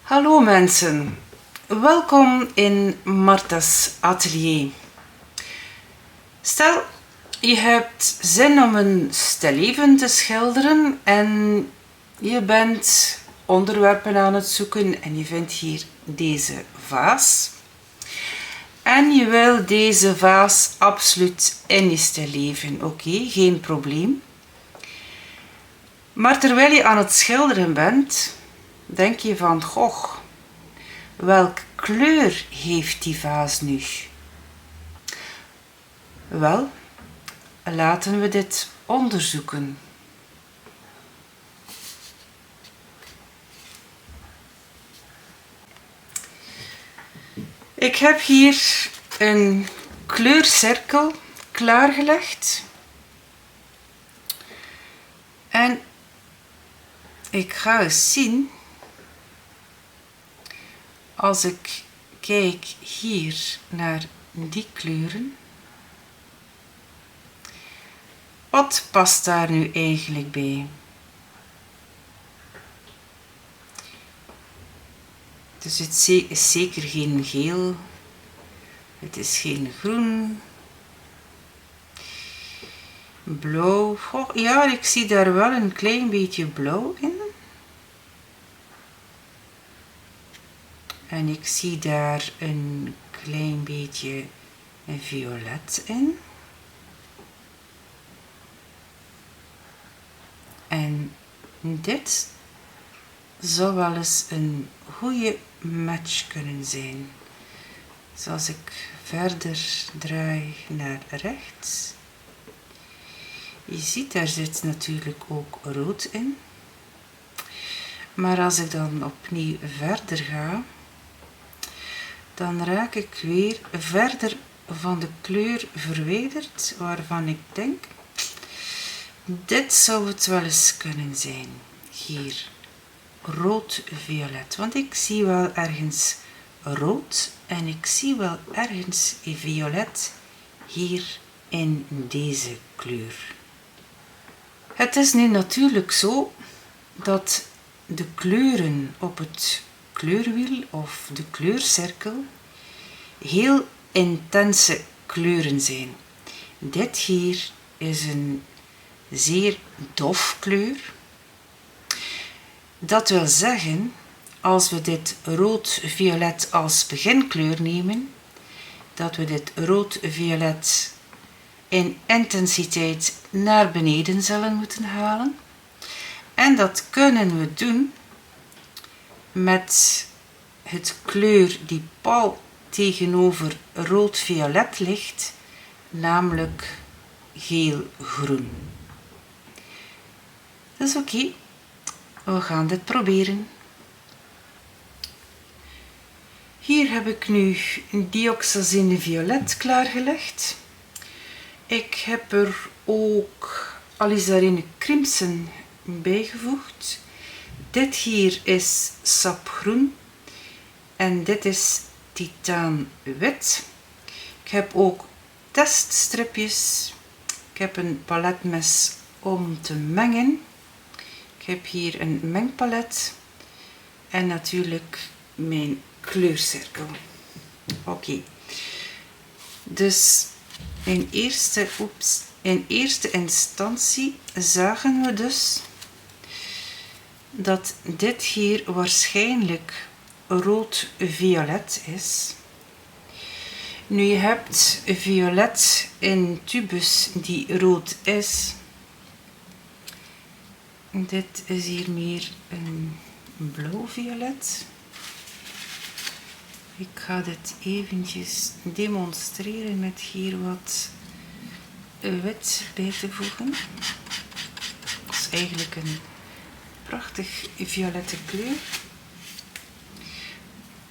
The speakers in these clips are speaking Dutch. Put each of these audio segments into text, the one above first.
Hallo mensen, welkom in Marta's atelier. Stel, je hebt zin om een stilleven te schilderen en je bent onderwerpen aan het zoeken en je vindt hier deze vaas. En je wil deze vaas absoluut in je stilleven, oké, geen probleem. Maar terwijl je aan het schilderen bent, denk je van, goh, welke kleur heeft die vaas nu? Wel, laten we dit onderzoeken. Ik heb hier een kleurcirkel klaargelegd. En ik ga eens zien, als ik kijk hier naar die kleuren, wat past daar nu eigenlijk bij? Dus het is zeker geen geel, het is geen groen, blauw. Oh, ja, ik zie daar wel een klein beetje blauw in. En ik zie daar een klein beetje violet in. En dit zou wel eens een goede match kunnen zijn. Dus als ik verder draai naar rechts. Je ziet, daar zit natuurlijk ook rood in. Maar als ik dan opnieuw verder ga, dan raak ik weer verder van de kleur verwijderd, waarvan ik denk, dit zou het wel eens kunnen zijn. Hier, rood-violet. Want ik zie wel ergens rood en ik zie wel ergens violet hier in deze kleur. Het is nu natuurlijk zo dat de kleuren op het kleurwiel of de kleurcirkel heel intense kleuren zijn. Dit hier is een zeer dof kleur. Dat wil zeggen, als we dit rood-violet als beginkleur nemen, dat we dit rood-violet in intensiteit naar beneden zullen moeten halen. En dat kunnen we doen met het kleur die pal tegenover rood-violet ligt, namelijk geel-groen. Dat is oké. We gaan dit proberen. Hier heb ik nu dioxazine violet klaargelegd. Ik heb er ook alizarine crimson bijgevoegd. Dit hier is sapgroen en dit is titaanwit. Ik heb ook teststripjes. Ik heb een paletmes om te mengen. Ik heb hier een mengpalet en natuurlijk mijn kleurcirkel. Oké. Dus in eerste instantie zagen we dus dat dit hier waarschijnlijk rood-violet is. Nu, je hebt violet in tubus die rood is. Dit is hier meer een blauw-violet. Ik ga dit eventjes demonstreren met hier wat wit bij te voegen. Dat is eigenlijk een prachtig violette kleur.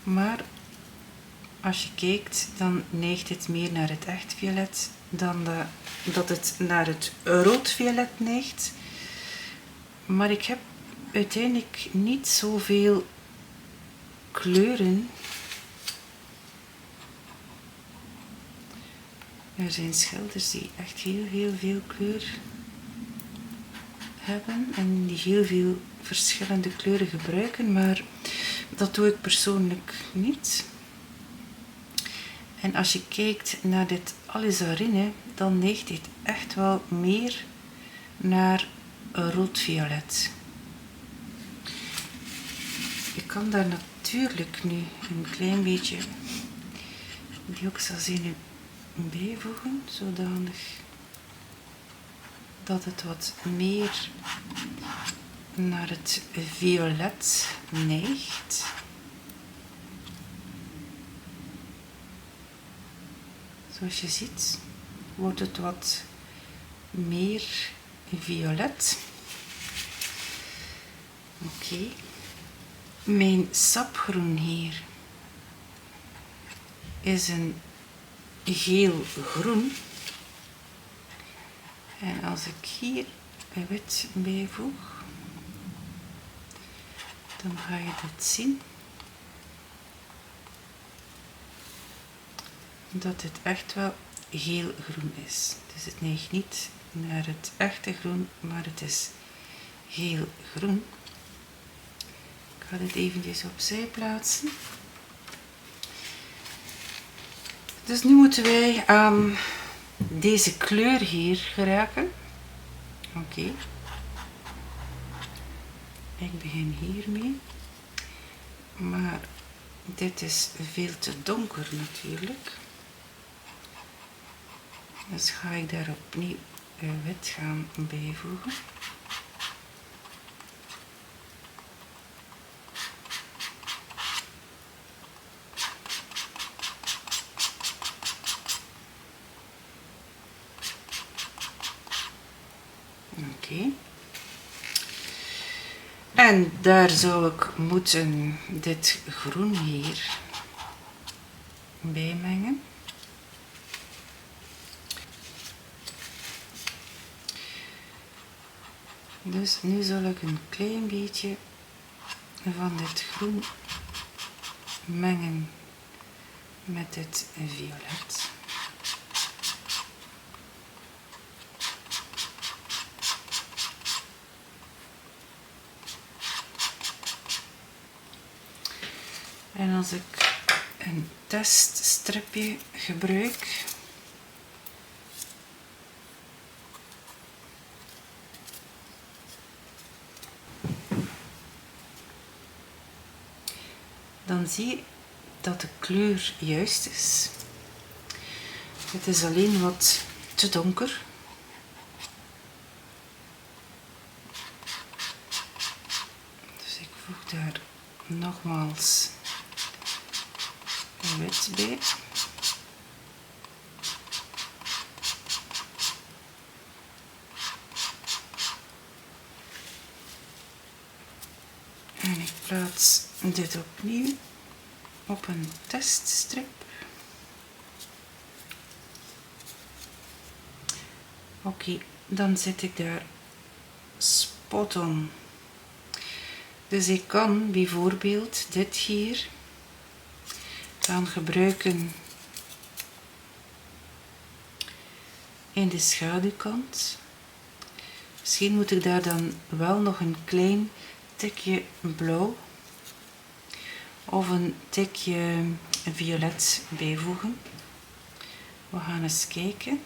Maar als je kijkt, dan neigt het meer naar het echt violet dan dat het naar het rood-violet neigt. Maar ik heb uiteindelijk niet zoveel kleuren. Er zijn schilders die echt heel veel kleur hebben en die heel veel verschillende kleuren gebruiken, maar Dat doe ik persoonlijk niet. En als je kijkt naar dit alizarine, dan neigt dit echt wel meer naar rood-violet. Je kan daar natuurlijk nu een klein beetje dioxazine bijvoegen, zodanig dat het wat meer naar het violet neigt. Zoals je ziet wordt het wat meer violet. Oké. Mijn sapgroen hier is een geel-groen. En als ik hier een wit bijvoeg, dan ga je dit zien. Dat het echt wel geel-groen is. Dus het neigt niet naar het echte groen, maar het is geel-groen. Ik ga dit eventjes opzij plaatsen. Dus nu moeten wij aan deze kleur hier geraken. Oké. Ik begin hiermee. Maar dit is veel te donker natuurlijk. Dus ga ik daar opnieuw wit gaan bijvoegen. Oké. En daar zou ik moeten dit groen hier bijmengen. Dus nu zal ik een klein beetje van dit groen mengen met dit violet. En als ik een teststripje gebruik, dan zie je dat de kleur juist is. Het is alleen wat te donker. Dus ik voeg daar nogmaals wit bij. En ik plaats dit opnieuw op een teststrip. Oké, dan zet ik daar spot on. Dus ik kan bijvoorbeeld dit hier gaan gebruiken in de schaduwkant. Misschien moet ik daar dan wel nog een klein tikje blauw of een tikje violet bijvoegen. We gaan eens kijken.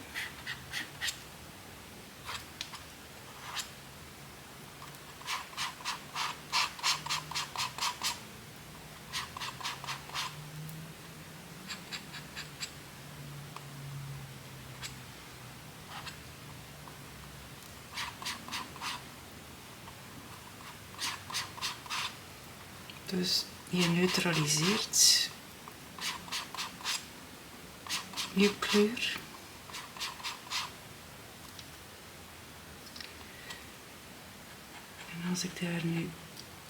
Dus je neutraliseert je kleur. En als ik daar nu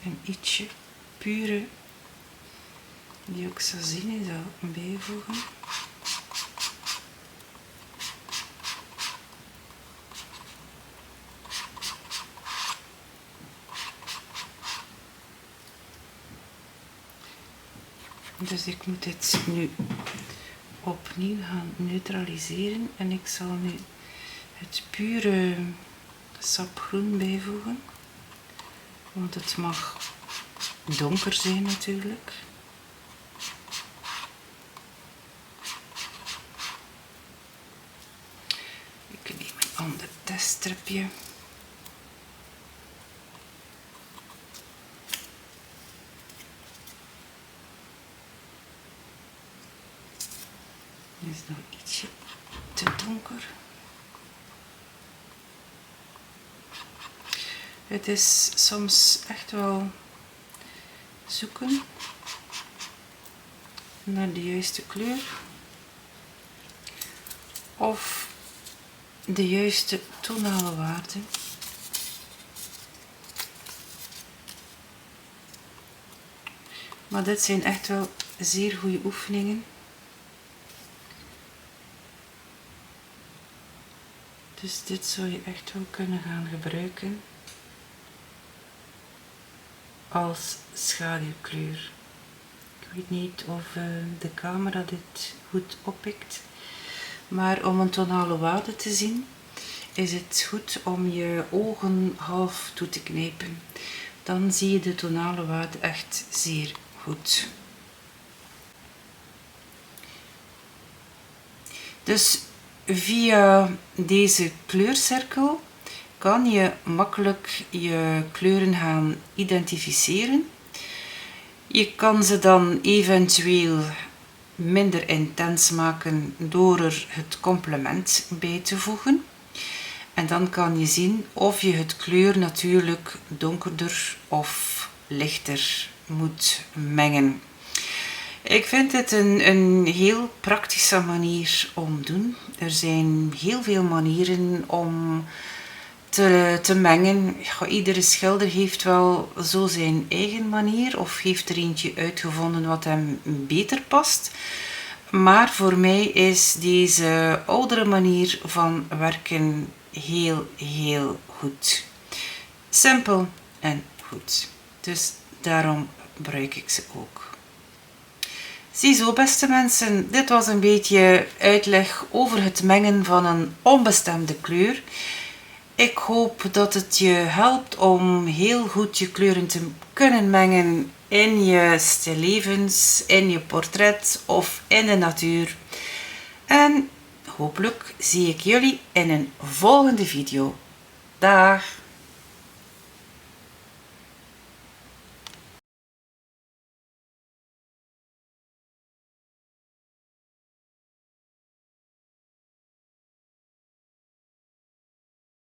een ietsje pure dioxazine zou bijvoegen. Dus ik moet dit nu opnieuw gaan neutraliseren en ik zal nu het pure sapgroen bijvoegen, want het mag donker zijn natuurlijk. Ik neem een ander teststripje. Dit is nog ietsje te donker. Het is soms echt wel zoeken naar de juiste kleur of de juiste tonale waarde. Maar dit zijn echt wel zeer goede oefeningen. Dus dit zou je echt wel kunnen gaan gebruiken als schaduwkleur. Ik weet niet of de camera dit goed oppikt, maar om een tonale waarde te zien is het goed om je ogen half toe te knijpen. Dan zie je de tonale waarde echt zeer goed. Dus via deze kleurcirkel kan je makkelijk je kleuren gaan identificeren. Je kan ze dan eventueel minder intens maken door er het complement bij te voegen. En dan kan je zien of je het kleur natuurlijk donkerder of lichter moet mengen. Ik vind het een heel praktische manier om te doen. Er zijn heel veel manieren om te mengen. Ja, iedere schilder heeft wel zo zijn eigen manier of heeft er eentje uitgevonden wat hem beter past. Maar voor mij is deze oudere manier van werken heel goed. Simpel en goed. Dus daarom gebruik ik ze ook. Ziezo, beste mensen, dit was een beetje uitleg over het mengen van een onbestemde kleur. Ik hoop dat het je helpt om heel goed je kleuren te kunnen mengen in je stillevens, in je portret of in de natuur. En hopelijk zie ik jullie in een volgende video. Dag!